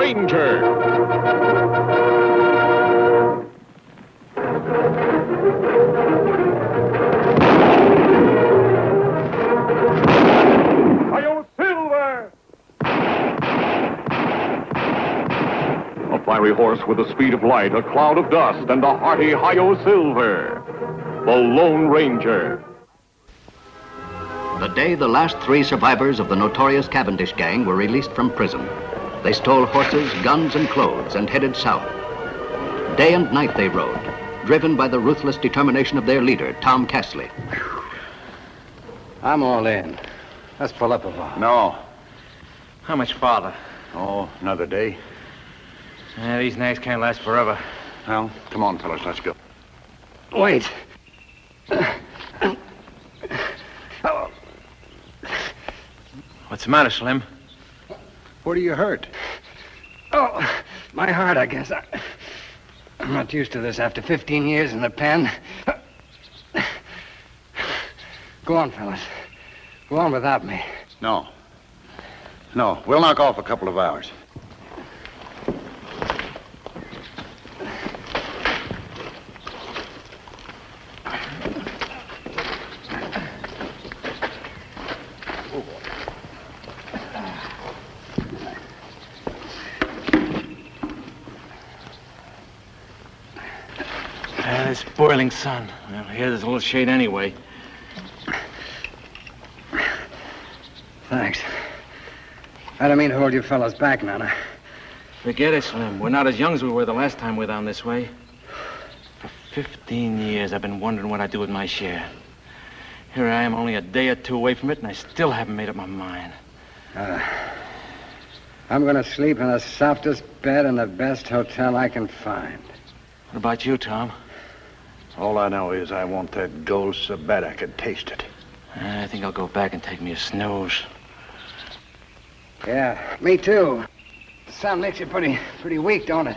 Ranger. A fiery horse with the speed of light, a cloud of dust, and a hearty Hi-Yo Silver. The Lone Ranger. The day the last 3 survivors of the notorious Cavendish gang were released from prison, they stole horses, guns, and clothes and headed south. Day and night they rode, driven by the ruthless determination of their leader, Tom Castley. I'm all in. Let's pull up a while. No. How much farther? Oh, another day. These nags can't last forever. Well, come on, fellas, let's go. Wait. What's the matter, Slim? Where do you hurt? Oh, my heart, I guess. I'm not used to this after 15 years in the pen. Go on, fellas. Go on without me. No. No, we'll knock off a couple of hours. This boiling sun. Well, here there's a little shade anyway. Thanks. I don't mean to hold you fellas back, Nana. Forget it, Slim. We're not as young as we were the last time we were down this way. For 15 years, I've been wondering what I'd do with my share. Here I am, only a day or 2 away from it, and I still haven't made up my mind. I'm gonna sleep in the softest bed in the best hotel I can find. What about you, Tom? All I know is I want that gold so bad I could taste it. I think I'll go back and take me a snooze. Yeah, me too. The sun makes you pretty weak, don't it?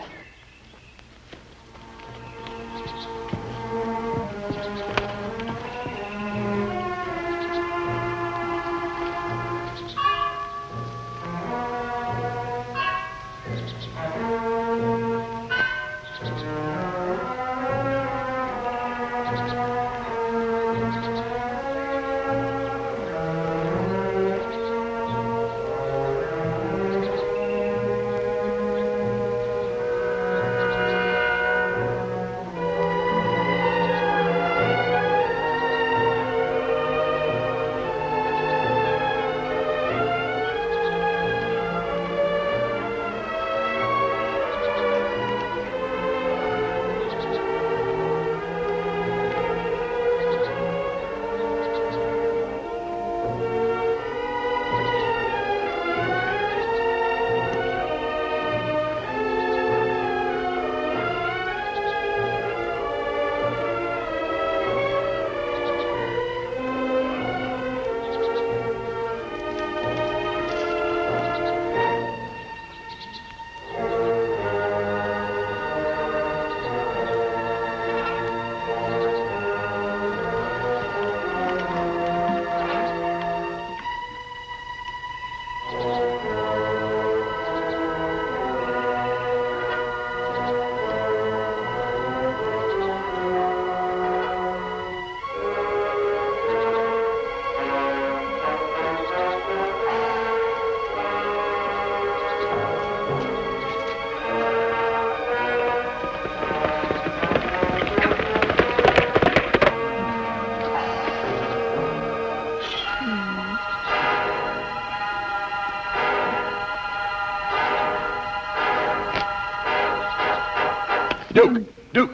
Duke!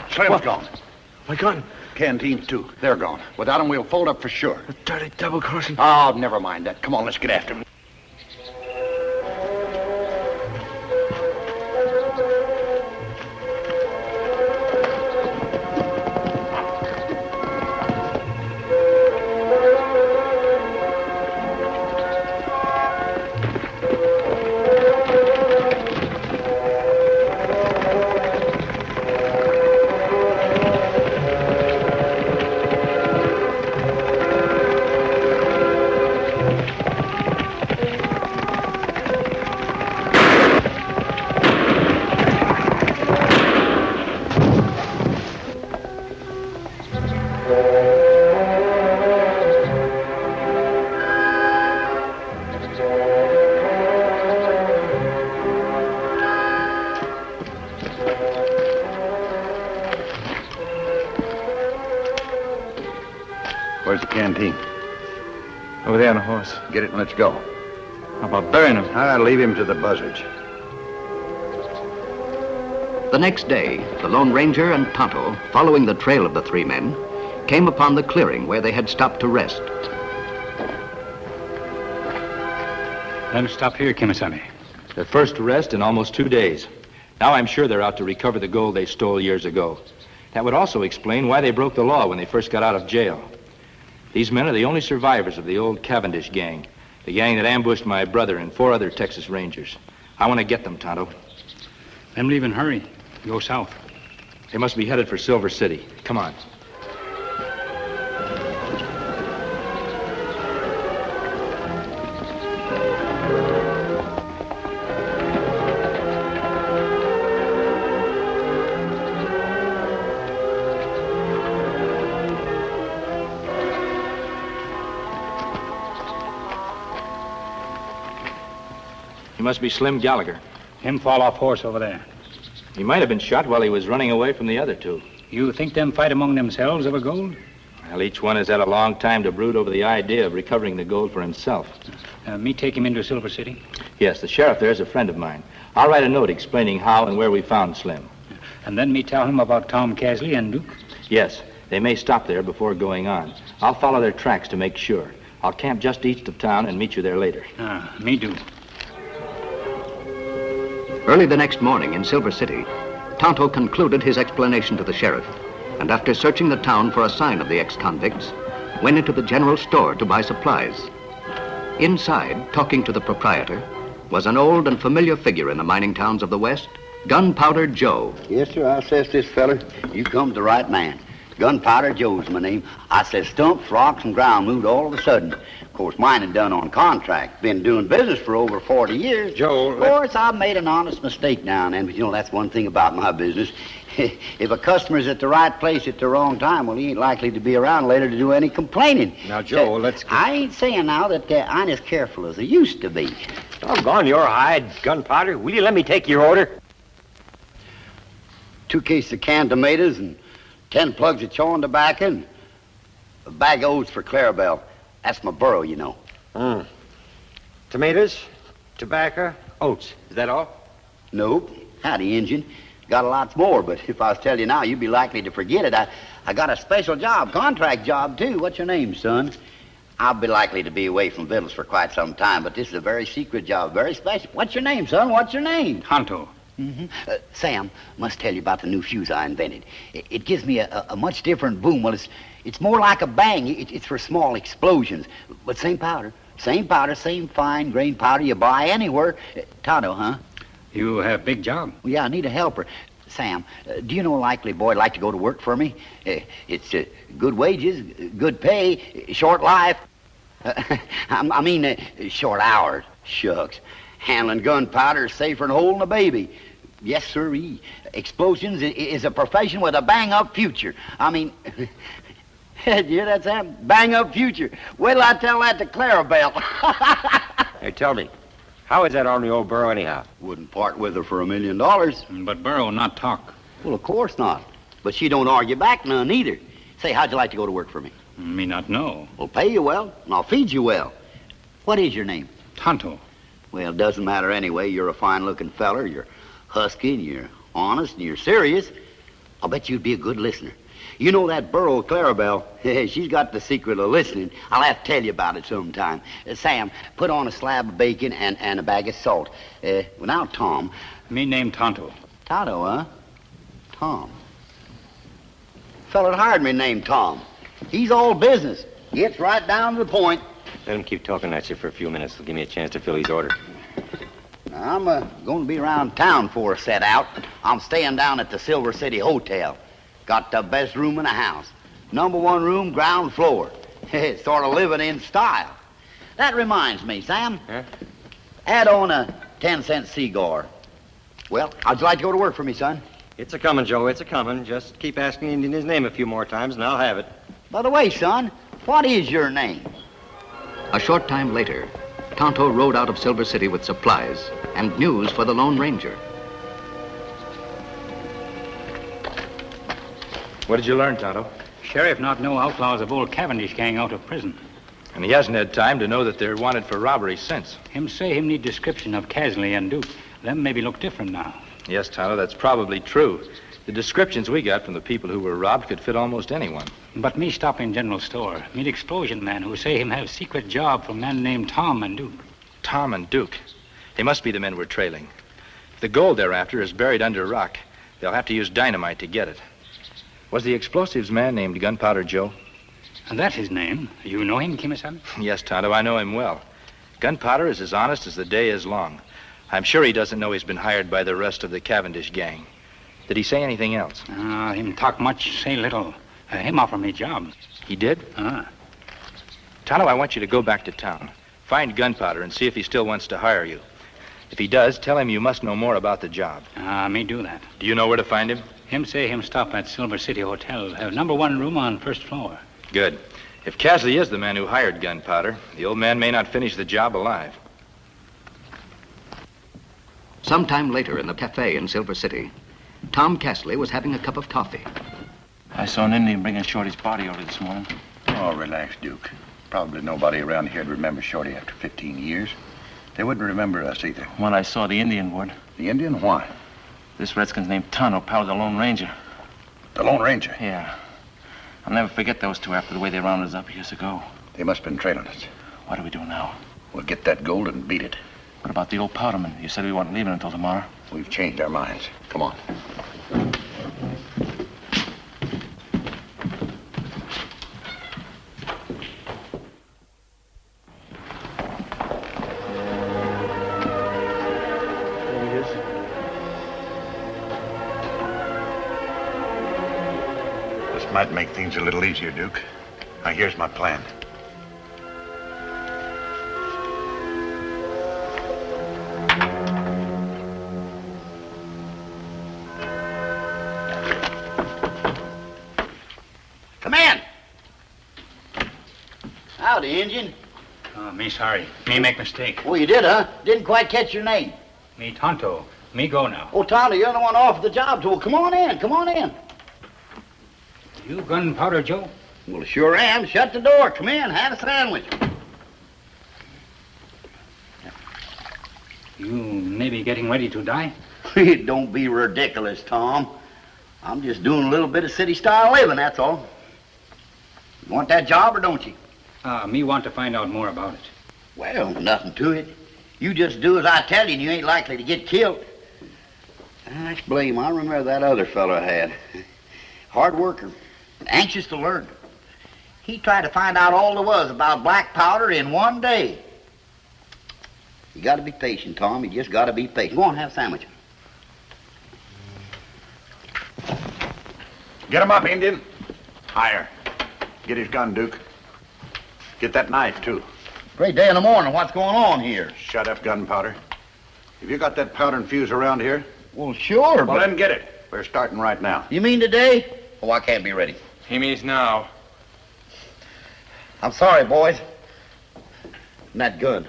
Slim's gone. My gun. Canteens, too. They're gone. Without them, we'll fold up for sure. A dirty double-crossing. Oh, never mind that. Come on, let's get after him. Where's the canteen? Over there on the horse. Get it and let's go. How about burying him? I'll leave him to the buzzards. The next day, the Lone Ranger and Tonto, following the trail of the three men, came upon the clearing where they had stopped to rest. Let them stop here, Kimasabi. Their first rest in almost 2 days. Now I'm sure they're out to recover the gold they stole years ago. That would also explain why they broke the law when they first got out of jail. These men are the only survivors of the old Cavendish gang, the gang that ambushed my brother and 4 other Texas Rangers. I want to get them, Tonto. Them leave in hurry. Go south. They must be headed for Silver City. Come on. He must be Slim Gallagher. Him fall off horse over there. He might have been shot while he was running away from the other 2. You think them fight among themselves over gold? Well, each one has had a long time to brood over the idea of recovering the gold for himself. Me take him into Silver City? Yes, the sheriff there is a friend of mine. I'll write a note explaining how and where we found Slim. And then me tell him about Tom Casley and Duke? Yes, they may stop there before going on. I'll follow their tracks to make sure. I'll camp just east of town and meet you there later. Me do. Early the next morning in Silver City, Tonto concluded his explanation to the sheriff, and after searching the town for a sign of the ex-convicts, went into the general store to buy supplies. Inside, talking to the proprietor, was an old and familiar figure in the mining towns of the West, Gunpowder Joe. Yes, sir, I says this feller, you come to the right man. Gunpowder Joe's my name. I says stumps, rocks, and ground moved all of a sudden. Of course, mining done on contract. Been doing business for over 40 years. Joe, Of course, I've made an honest mistake now and then, but you know, that's one thing about my business. If a customer's at the right place at the wrong time, well, he ain't likely to be around later to do any complaining. Now, Joe, let's get... I ain't saying now that I'm as careful as I used to be. Doggone your hide, Gunpowder. Will you let me take your order? 2 cases of canned tomatoes and 10 plugs of chewing tobacco and a bag of oats for Clarabelle. That's my burro, you know. Tomatoes, tobacco, oats. Is that all? Nope. Howdy, Injun. Got a lot more, but if I was telling you now, you'd be likely to forget it. I got a special job, contract job, too. What's your name, son? I'll be likely to be away from Vittles for quite some time, but this is a very secret job, very special. What's your name, son? What's your name? Tonto. Sam, must tell you about the new fuse I invented. It gives me a much different boom. Well, it's more like a bang. It's for small explosions. But same powder, same fine grain powder you buy anywhere. Tonto, huh? You have big job. Well, yeah, I need a helper. Sam, do you know a likely boy would like to go to work for me? It's good wages, good pay, short life. I mean, short hours. Shucks. Handling gunpowder is safer than holding a baby. Yes, sirree. Explosions is a profession with a bang-up future. I mean, yeah, that's that bang-up future. Wait till I tell that to Clarabelle. Hey, tell me, how is that on the old burro anyhow? Wouldn't part with her for $1 million. But Burrow not talk. Well, of course not. But she don't argue back none either. Say, how'd you like to go to work for me? Me not know. Well, pay you well, and I'll feed you well. What is your name? Tonto. Well, it doesn't matter anyway. You're a fine-looking feller. You're husky, and you're honest, and you're serious. I'll bet you'd be a good listener. You know that burro, Clarabelle, she's got the secret of listening. I'll have to tell you about it sometime. Sam, put on a slab of bacon and a bag of salt. Well, now, Tom. Me name Tonto. Tonto, huh? Tom. Fella that hired me named Tom. He's all business. Gets right down to the point. Let him keep talking at you for a few minutes. It'll give me a chance to fill his order. Now, I'm going to be around town for a set out. I'm staying down at the Silver City Hotel. Got the best room in the house. #1 room, ground floor. Sort of living in style. That reminds me, Sam. Huh? Add on a 10-cent cigar. Well, how'd you like to go to work for me, son? It's a-coming, Joe. It's a-coming. Just keep asking his name a few more times, and I'll have it. By the way, son, what is your name? A short time later, Tonto rode out of Silver City with supplies and news for the Lone Ranger. What did you learn, Tonto? sheriff not know outlaws of old Cavendish gang out of prison? And he hasn't had time to know that they're wanted for robbery since. Him say him need description of Casley and Duke. Them maybe look different now. Yes, Tonto, that's probably true. The descriptions we got from the people who were robbed could fit almost anyone. But me stop in general store. Meet explosion man who say him have secret job from man named Tom and Duke. Tom and Duke. They must be the men we're trailing. If the gold they're after is buried under rock, they'll have to use dynamite to get it. Was the explosives man named Gunpowder Joe? And that's his name. You know him, Kimosabe? Yes, Tonto, I know him well. Gunpowder is as honest as the day is long. I'm sure he doesn't know he's been hired by the rest of the Cavendish gang. Did he say anything else? Him talk much, say little. Him offer me job. He did? Tonto, I want you to go back to town. Find Gunpowder and see if he still wants to hire you. If he does, tell him you must know more about the job. Me do that. Do you know where to find him? Him say him stop at Silver City Hotel. Have number 1 room on first floor. Good. If Casley is the man who hired Gunpowder, the old man may not finish the job alive. Sometime later in the cafe in Silver City, Tom Casley was having a cup of coffee. I saw an Indian bringing Shorty's body over this morning. Oh, relax, Duke. Probably nobody around here'd remember Shorty after 15 years. They wouldn't remember us either. When I saw the Indian would. The Indian? Why? This redskin's named Tonto, pal of the Lone Ranger. The Lone Ranger? Yeah. I'll never forget those two after the way they rounded us up years ago. They must have been trailing us. What do we do now? We'll get that gold and beat it. What about the old powderman? You said we weren't leaving until tomorrow. We've changed our minds. Come on. This might make things a little easier, Duke. Now, here's my plan. Come in. Howdy, Injun. Me sorry. Me make mistake. Oh, you did, huh? Didn't quite catch your name. Me Tonto. Me go now. Oh, Tonto, you're the one offered the job to. Well, come on in. Come on in. You Gunpowder Joe? Well, sure am. Shut the door. Come in. Have a sandwich. You maybe getting ready to die? Don't be ridiculous, Tom. I'm just doing a little bit of city-style living, that's all. You want that job or don't you? Me want to find out more about it. Well, nothing to it. You just do as I tell you and you ain't likely to get killed. I blame. I remember that other fellow I had. Hard worker. Anxious to learn. He tried to find out all there was about black powder in one day. You gotta be patient, Tom. You just gotta be patient. Go on, have a sandwich. Get him up, Indian. Higher. Get his gun, Duke. Get that knife, too. Great day in the morning. What's going on here? Shut up, Gunpowder. Have you got that powder and fuse around here? Well, sure, Well, but... then get it. We're starting right now. You mean today? Oh, I can't be ready. He means now. I'm sorry, boys. And that gun.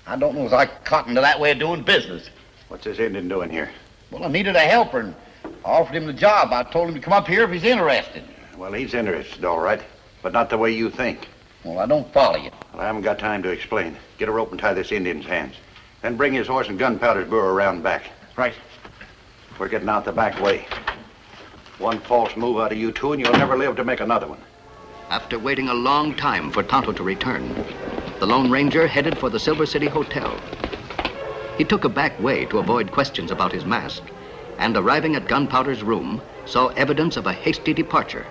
I don't know as I cotton to that way of doing business. What's this Indian doing here? Well, I needed a helper, and I offered him the job. I told him to come up here if he's interested. Well, he's interested, all right, but not the way you think. Well, I don't follow you. Well, I haven't got time to explain. Get a rope and tie this Indian's hands. Then bring his horse and Gunpowder's burro around back. Right. We're getting out the back way. One false move out of you two, and you'll never live to make another one. After waiting a long time for Tonto to return, the Lone Ranger headed for the Silver City Hotel. He took a back way to avoid questions about his mask, and arriving at Gunpowder's room, saw evidence of a hasty departure.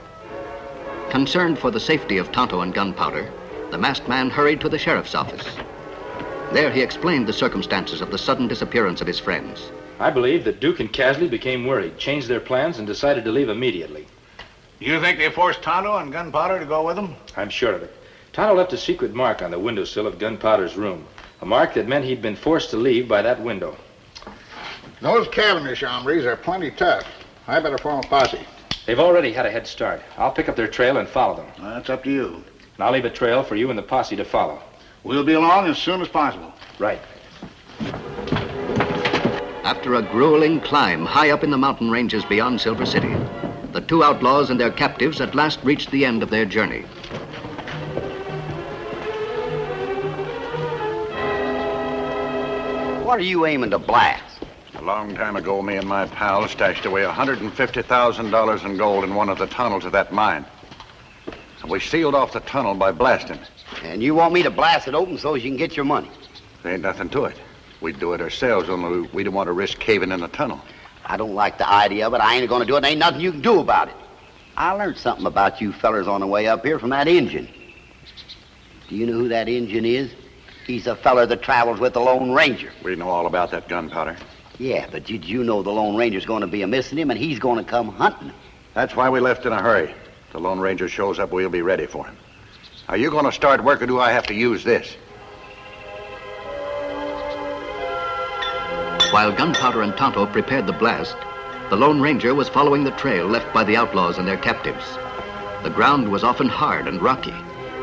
Concerned for the safety of Tonto and Gunpowder, the masked man hurried to the sheriff's office. There he explained the circumstances of the sudden disappearance of his friends. I believe that Duke and Casley became worried, changed their plans, and decided to leave immediately. You think they forced Tonto and Gunpowder to go with them? I'm sure of it. Tonto left a secret mark on the windowsill of Gunpowder's room, a mark that meant he'd been forced to leave by that window. Those Cavendish hombres are plenty tough. I better form a posse. They've already had a head start. I'll pick up their trail and follow them. That's up to you. And I'll leave a trail for you and the posse to follow. We'll be along as soon as possible. Right. After a grueling climb high up in the mountain ranges beyond Silver City, the two outlaws and their captives at last reached the end of their journey. What are you aiming to blast? A long time ago, me and my pal stashed away $150,000 in gold in one of the tunnels of that mine. And we sealed off the tunnel by blasting. And you want me to blast it open so as you can get your money? There ain't nothing to it. We'd do it ourselves, only we don't want to risk caving in the tunnel. I don't like the idea of it. I ain't gonna do it. There ain't nothing you can do about it. I learned something about you fellers on the way up here from that Injun. Do you know who that Injun is? He's a feller that travels with the Lone Ranger. We know all about that Gunpowder. Yeah, but did you know the Lone Ranger's gonna be a-missing him and he's gonna come hunting him? That's why we left in a hurry. If the Lone Ranger shows up, we'll be ready for him. Are you going to start work, or do I have to use this? While Gunpowder and Tonto prepared the blast, the Lone Ranger was following the trail left by the outlaws and their captives. The ground was often hard and rocky,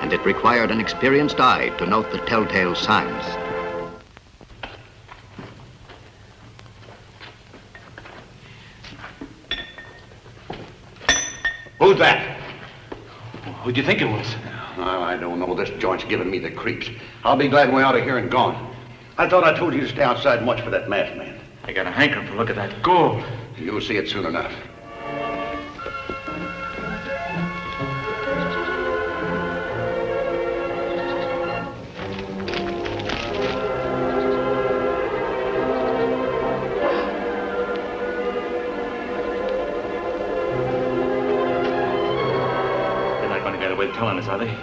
and it required an experienced eye to note the telltale signs. Who's that? Who'd you think it was? Oh, I don't know. This joint's giving me the creeps. I'll be glad we're out of here and gone. I thought I told you to stay outside and watch for that masked man. I got a hankering for a look at that gold. You'll see it soon enough. They're not going to get away telling us, are they?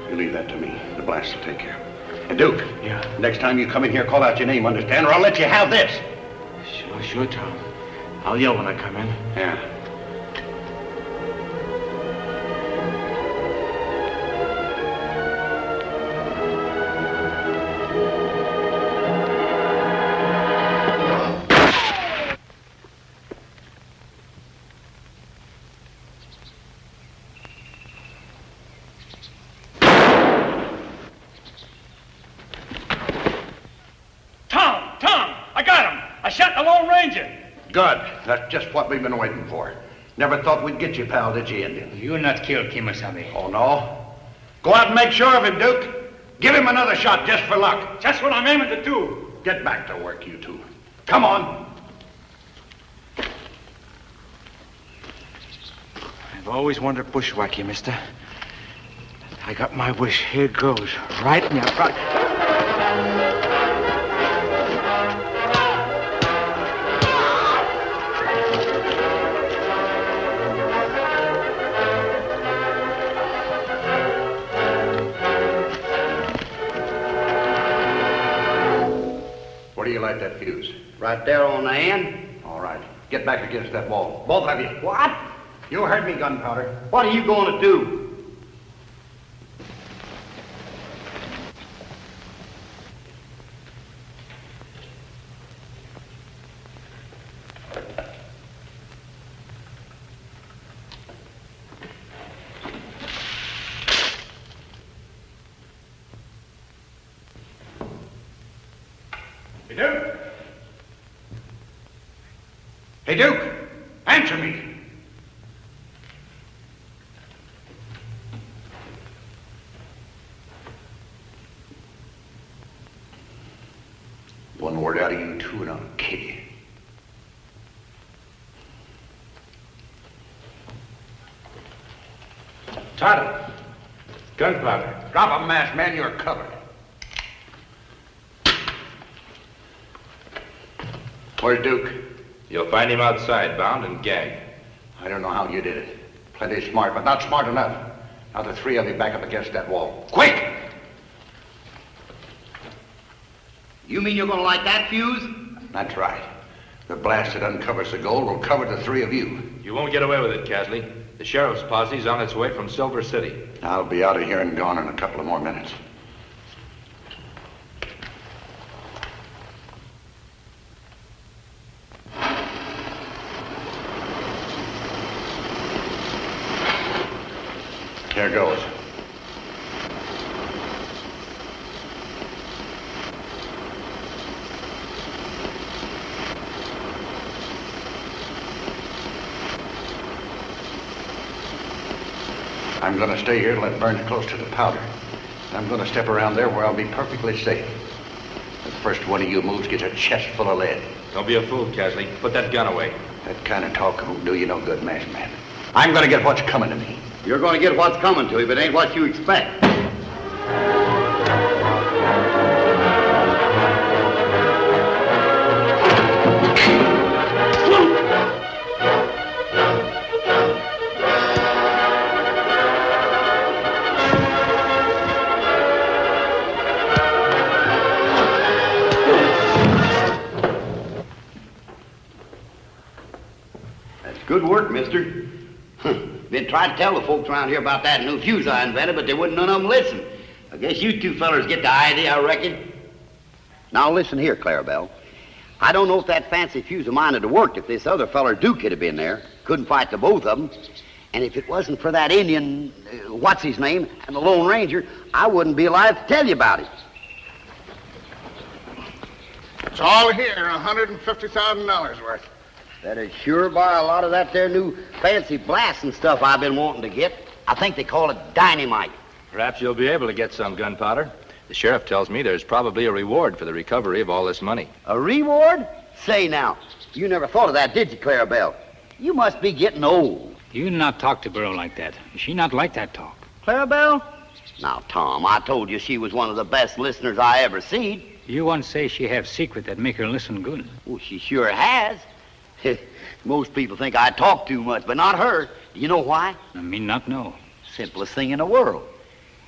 You leave that to me. The blast will take care. And Duke. Yeah? Next time you come in here, call out your name, understand? Or I'll let you have this. Sure, Tom. I'll yell when I come in. Yeah. Tom! I got him! I shot the Lone Ranger! Good. That's just what we've been waiting for. Never thought we'd get you, pal, did you, Indian? You'll not kill Kimasabi. Oh, no? Go out and make sure of him, Duke. Give him another shot just for luck. That's what I'm aiming to do. Get back to work, you two. Come on. I've always wanted to bushwhack you, mister. I got my wish. Here goes. Right in your front. Where do you light that fuse? Right there on the end. All right. Get back against that wall. Both of you. What? You heard me, Gunpowder. What are you going to do? Hey, Duke! Hey, Duke! Answer me! One word out of you two and I'll kill you. Tonto. Gunpowder. Drop a mask, man, you're covered. Where's Duke? You'll find him outside, bound and gagged. I don't know how you did it. Plenty smart, but not smart enough. Now the three of you back up against that wall. Quick! You mean you're going to light that fuse? That's right. The blast that uncovers the gold will cover the three of you. You won't get away with it, Casley. The sheriff's posse's on its way from Silver City. I'll be out of here and gone in a couple of more minutes. Here goes. I'm going to stay here till it burns close to the powder. I'm going to step around there where I'll be perfectly safe. The first one of you moves gets a chest full of lead. Don't be a fool, Casley. Put that gun away. That kind of talk won't do you no good, masked man. I'm going to get what's coming to me. You're going to get what's coming to you, but it ain't what you expect. Good work, mister. Been trying to tell the folks around here about that new fuse I invented, but they wouldn't none of them listen. I guess you two fellers get the idea, I reckon. Now listen here, Clarabelle. I don't know if that fancy fuse of mine would have worked if this other feller Duke had been there. Couldn't fight the both of them. And if it wasn't for that Indian, what's his name, and the Lone Ranger, I wouldn't be alive to tell you about it. It's all here, $150,000 worth. That'd sure buy a lot of that there new fancy blasting stuff I've been wanting to get. I think they call it dynamite. Perhaps you'll be able to get some gunpowder. The sheriff tells me there's probably a reward for the recovery of all this money. A reward? Say now, you never thought of that, did you, Clarabelle? You must be getting old. You not talk to girl like that. She not like that talk. Clarabelle? Now, Tom, I told you she was one of the best listeners I ever seen. You once say she have secret that make her listen good. Well, she sure has. Most people think I talk too much, but not her. Do you know why? I mean not know. Simplest thing in the world.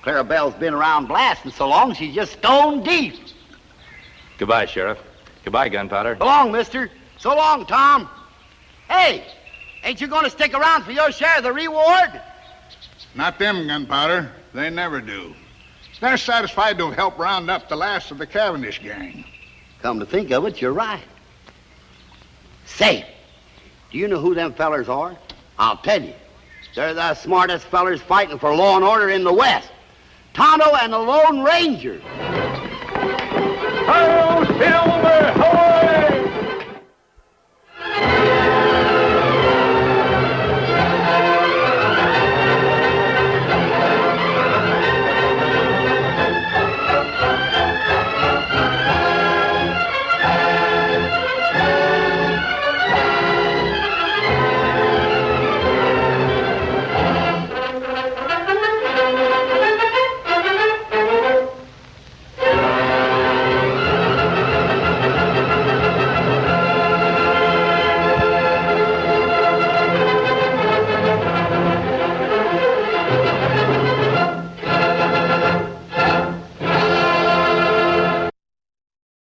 Clarabelle's been around blasting so long, she's just stone deep. Goodbye, Sheriff. Goodbye, Gunpowder. So long, mister. So long, Tom. Hey, ain't you going to stick around for your share of the reward? Not them, Gunpowder. They never do. They're satisfied to help round up the last of the Cavendish gang. Come to think of it, you're right. Say, do you know who them fellers are? I'll tell you. They're the smartest fellers fighting for law and order in the West. Tonto and the Lone Ranger. Ho, Silver! Ho!